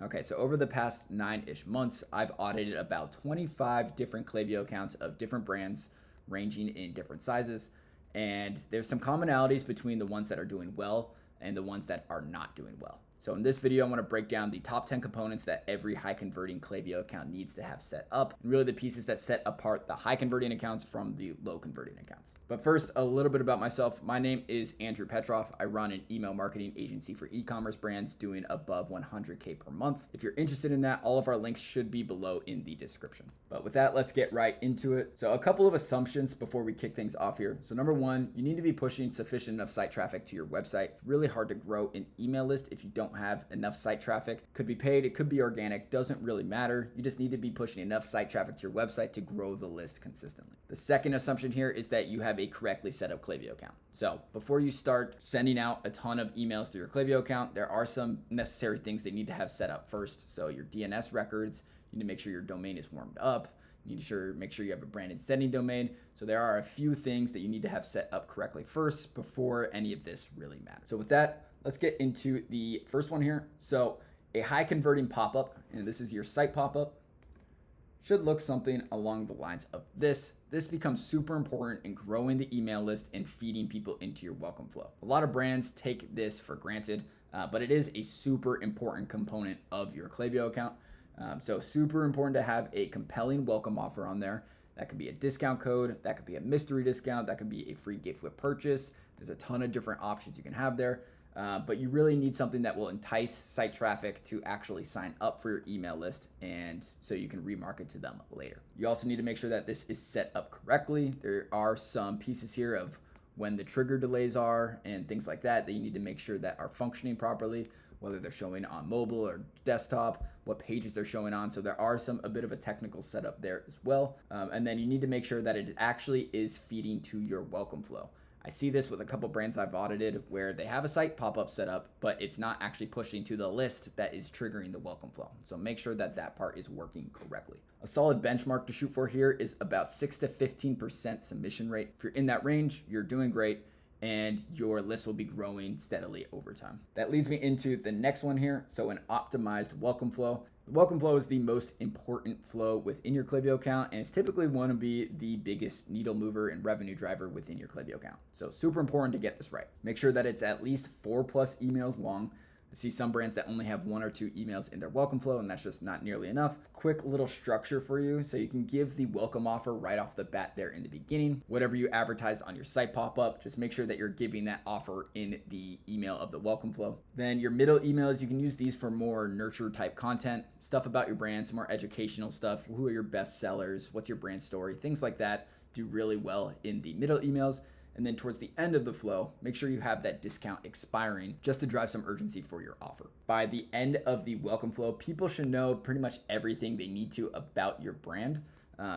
Okay, so over the past 9-ish months, I've audited about 25 different Klaviyo accounts of different brands, ranging in different sizes. And there's some commonalities between the ones that are doing well and the ones that are not doing well. So in this video, I'm going to break down the top 10 components that every high converting Klaviyo account needs to have set up, and really the pieces that set apart the high converting accounts from the low converting accounts. But first, a little bit about myself. My name is Andrew Petroff. I run an email marketing agency for e-commerce brands doing above 100K per month. If you're interested in that, all of our links should be below in the description. But with that, let's get right into it. So a couple of assumptions before we kick things off here. So number one, you need to be pushing sufficient enough site traffic to your website. It's really hard to grow an email list if you don't have enough site traffic. Could be paid, it could be organic, doesn't really matter. You just need to be pushing enough site traffic to your website to grow the list consistently. The second assumption here is that you have a correctly set up Klaviyo account. So before you start sending out a ton of emails to your Klaviyo account, there are some necessary things that you need to have set up first. So your DNS records, you need to make sure your domain is warmed up. You need to make sure you have a branded sending domain. So there are a few things that you need to have set up correctly first before any of this really matters. So with that, let's get into the first one here. So a high converting pop-up, and this is your site pop-up, should look something along the lines of this. This becomes super important in growing the email list and feeding people into your welcome flow. A lot of brands take this for granted, but it is a super important component of your Klaviyo account. So super important to have a compelling welcome offer on there. That could be a discount code, that could be a mystery discount, that could be a free gift with purchase. There's a ton of different options you can have there. But you really need something that will entice site traffic to actually sign up for your email list, and so you can remarket to them later. You also need to make sure that this is set up correctly. There are some pieces here of when the trigger delays are and things like that you need to make sure that are functioning properly, whether they're showing on mobile or desktop, what pages they're showing on. So there are a bit of a technical setup there as well. And then you need to make sure that it actually is feeding to your welcome flow. I see this with a couple brands I've audited where they have a site pop-up set up, but it's not actually pushing to the list that is triggering the welcome flow. So make sure that that part is working correctly. A solid benchmark to shoot for here is about 6 to 15% submission rate. If you're in that range, you're doing great, and your list will be growing steadily over time. That leads me into the next one here. So an optimized welcome flow. The welcome flow is the most important flow within your Klaviyo account, and it's typically one to be the biggest needle mover and revenue driver within your Klaviyo account. So super important to get this right. Make sure that it's at least 4+ emails long. I see some brands that only have 1 or 2 emails in their welcome flow, and that's just not nearly enough. Quick little structure for you so you can give the welcome offer right off the bat there in the beginning. Whatever you advertised on your site pop-up, just make sure that you're giving that offer in the email of the welcome flow. Then your middle emails, you can use these for more nurture type content, stuff about your brand, some more educational stuff. Who are your best sellers? What's your brand story? Things like that do really well in the middle emails. And then towards the end of the flow, make sure you have that discount expiring just to drive some urgency for your offer. By the end of the welcome flow, people should know pretty much everything they need to about your brand.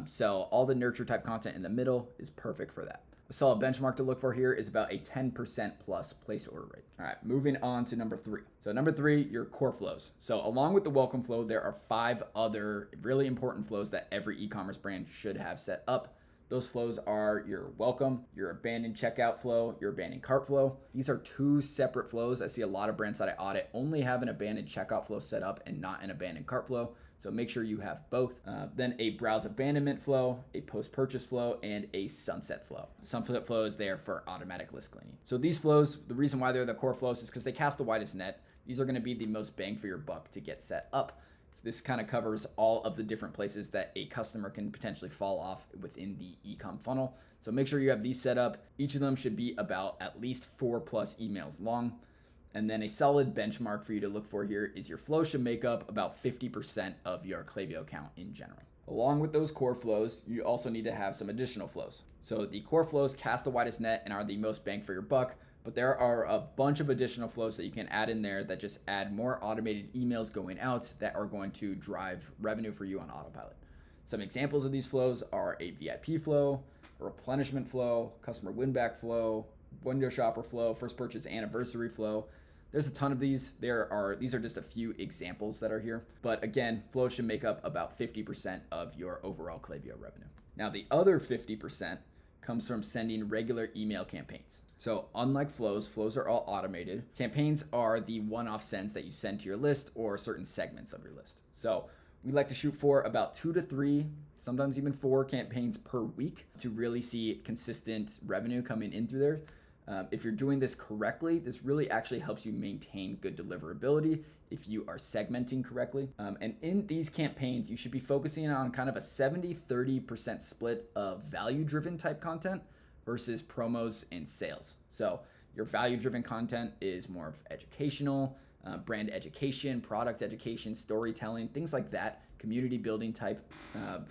So all the nurture type content in the middle is perfect for that. A solid benchmark to look for here is about a 10% plus place order rate. All right, moving on to number 3. So number 3, your core flows. So along with the welcome flow, there are 5 other really important flows that every e-commerce brand should have set up. Those flows are your welcome, your abandoned checkout flow, your abandoned cart flow. These are 2 separate flows. I see a lot of brands that I audit only have an abandoned checkout flow set up and not an abandoned cart flow. So make sure you have both. Then a browse abandonment flow, a post-purchase flow, and a sunset flow. The sunset flow is there for automatic list cleaning. So these flows, the reason why they're the core flows is because they cast the widest net. These are going to be the most bang for your buck to get set up. This kind of covers all of the different places that a customer can potentially fall off within the e-com funnel. So make sure you have these set up. Each of them should be about at least 4+ emails long. And then a solid benchmark for you to look for here is your flow should make up about 50% of your Klaviyo account in general. Along with those core flows, you also need to have some additional flows. So the core flows cast the widest net and are the most bang for your buck. But there are a bunch of additional flows that you can add in there that just add more automated emails going out that are going to drive revenue for you on autopilot. Some examples of these flows are a VIP flow, a replenishment flow, customer win-back flow, window shopper flow, first purchase anniversary flow. There's a ton of these. These are just a few examples that are here. But again, flows should make up about 50% of your overall Klaviyo revenue. Now the other 50% comes from sending regular email campaigns. So unlike flows are all automated. Campaigns are the one-off sends that you send to your list or certain segments of your list. So we like to shoot for about 2 to 3, sometimes even 4 campaigns per week to really see consistent revenue coming in through there. If you're doing this correctly, this really actually helps you maintain good deliverability if you are segmenting correctly. And in these campaigns, you should be focusing on kind of a 70-30% split of value-driven type content versus promos and sales. So your value-driven content is more of educational, brand education, product education, storytelling, things like that, community building type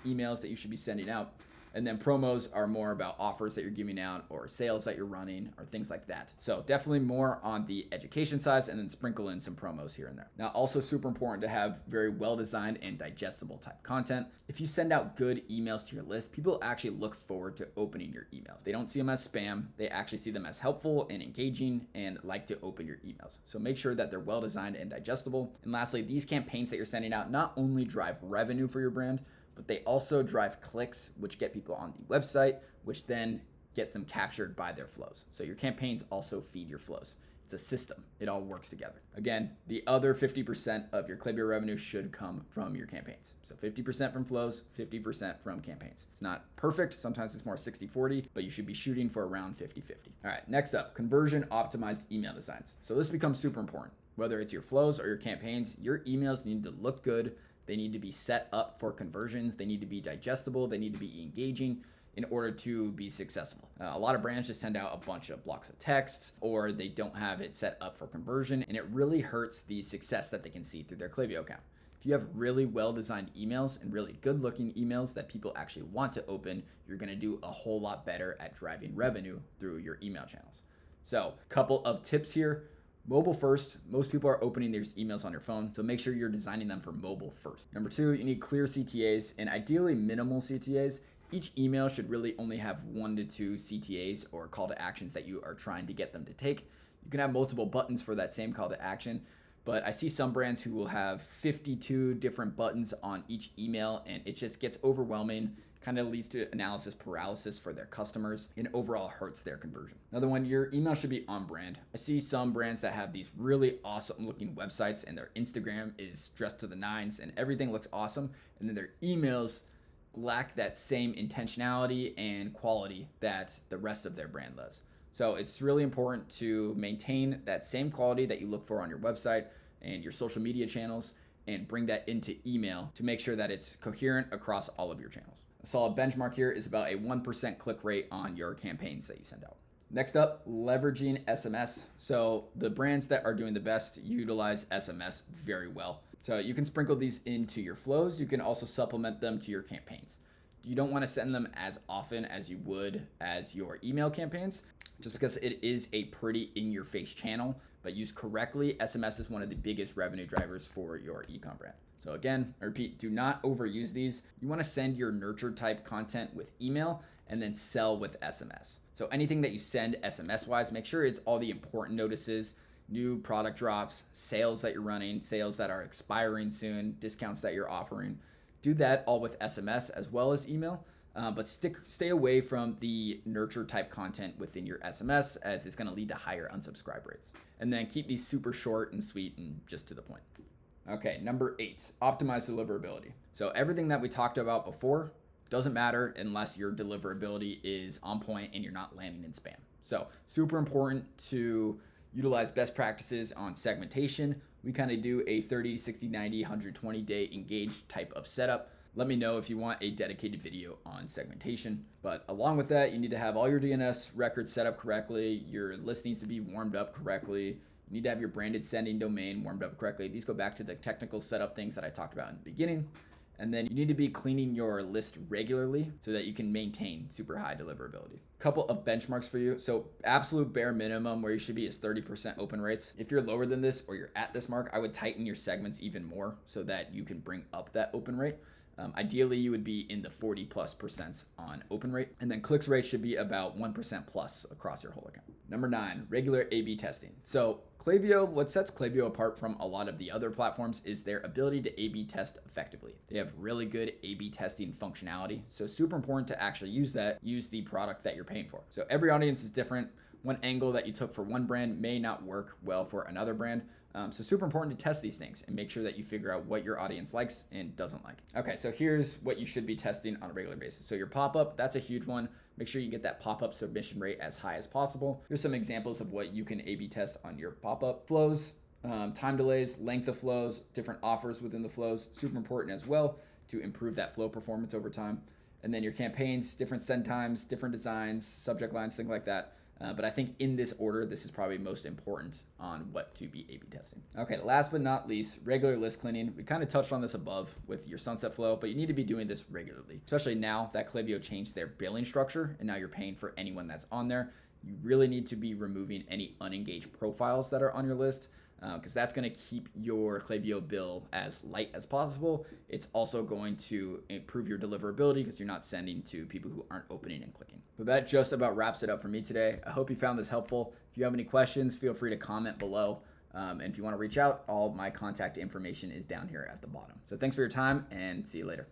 emails that you should be sending out. And then promos are more about offers that you're giving out or sales that you're running or things like that. So definitely more on the education side, and then sprinkle in some promos here and there. Now, also super important to have very well-designed and digestible type content. If you send out good emails to your list, people actually look forward to opening your emails. They don't see them as spam. They actually see them as helpful and engaging and like to open your emails. So make sure that they're well-designed and digestible. And lastly, these campaigns that you're sending out not only drive revenue for your brand, but they also drive clicks, which get people on the website, which then gets them captured by their flows. So your campaigns also feed your flows. It's a system. It all works together. Again, the other 50% of your Klaviyo revenue should come from your campaigns. So 50% from flows, 50% from campaigns. It's not perfect. Sometimes it's more 60-40, but you should be shooting for around 50-50. All right, next up, conversion optimized email designs. So this becomes super important. Whether it's your flows or your campaigns, your emails need to look good. They need to be set up for conversions. They need to be digestible. They need to be engaging in order to be successful. A lot of brands just send out a bunch of blocks of text, or they don't have it set up for conversion, and it really hurts the success that they can see through their Klaviyo account. If you have really well-designed emails and really good-looking emails that people actually want to open, you're gonna do a whole lot better at driving revenue through your email channels. So, a couple of tips here. Mobile first. Most people are opening their emails on their phone, so make sure you're designing them for mobile first. Number 2, you need clear CTAs and ideally minimal CTAs. Each email should really only have 1 to 2 CTAs or call to actions that you are trying to get them to take. You can have multiple buttons for that same call to action, but I see some brands who will have 52 different buttons on each email, and it just gets overwhelming, kind of leads to analysis paralysis for their customers, and overall hurts their conversion. Another one, your email should be on brand. I see some brands that have these really awesome looking websites and their Instagram is dressed to the nines and everything looks awesome, and then their emails lack that same intentionality and quality that the rest of their brand does. So it's really important to maintain that same quality that you look for on your website and your social media channels and bring that into email to make sure that it's coherent across all of your channels. A solid benchmark here is about a 1% click rate on your campaigns that you send out. Next up, leveraging SMS. So the brands that are doing the best utilize SMS very well. So you can sprinkle these into your flows. You can also supplement them to your campaigns. You don't want to send them as often as you would as your email campaigns, just because it is a pretty in-your-face channel, but used correctly, SMS is one of the biggest revenue drivers for your e-com brand. So again, I repeat, do not overuse these. You want to send your nurture type content with email and then sell with SMS. So anything that you send SMS wise, make sure it's all the important notices, new product drops, sales that you're running, sales that are expiring soon, discounts that you're offering. Do that all with SMS as well as email, but stay away from the nurture type content within your SMS, as it's going to lead to higher unsubscribe rates. And then keep these super short and sweet and just to the point. Okay, number 8, optimize deliverability. So everything that we talked about before doesn't matter unless your deliverability is on point and you're not landing in spam. So super important to utilize best practices on segmentation. We kind of do a 30, 60, 90, 120 day engaged type of setup. Let me know if you want a dedicated video on segmentation. But along with that, you need to have all your DNS records set up correctly. Your list needs to be warmed up correctly. You need to have your branded sending domain warmed up correctly. These go back to the technical setup things that I talked about in the beginning. And then you need to be cleaning your list regularly so that you can maintain super high deliverability. Couple of benchmarks for you. So absolute bare minimum where you should be is 30% open rates. If you're lower than this or you're at this mark, I would tighten your segments even more so that you can bring up that open rate. Ideally, you would be in the 40+% on open rate, and then clicks rate should be about 1% plus across your whole account. Number 9, regular A/B testing. So Klaviyo, what sets Klaviyo apart from a lot of the other platforms is their ability to A/B test effectively. They have really good A/B testing functionality, so super important to actually use that. Use the product that you're paying for. So every audience is different. One angle that you took for one brand may not work well for another brand. So super important to test these things and make sure that you figure out what your audience likes and doesn't like. Okay, so here's what you should be testing on a regular basis. So your pop-up, that's a huge one. Make sure you get that pop-up submission rate as high as possible. Here's some examples of what you can A/B test on your pop-up. Flows, time delays, length of flows, different offers within the flows, super important as well to improve that flow performance over time. And then your campaigns, different send times, different designs, subject lines, things like that. But I think in this order, this is probably most important on what to be A/B testing. Okay, last but not least, regular list cleaning. We kind of touched on this above with your sunset flow, but you need to be doing this regularly, especially now that Klaviyo changed their billing structure and now you're paying for anyone that's on there. You really need to be removing any unengaged profiles that are on your list, because that's going to keep your Klaviyo bill as light as possible. It's also going to improve your deliverability because you're not sending to people who aren't opening and clicking. So that just about wraps it up for me today. I hope you found this helpful. If you have any questions, feel free to comment below. And if you want to reach out, all my contact information is down here at the bottom. So thanks for your time and see you later.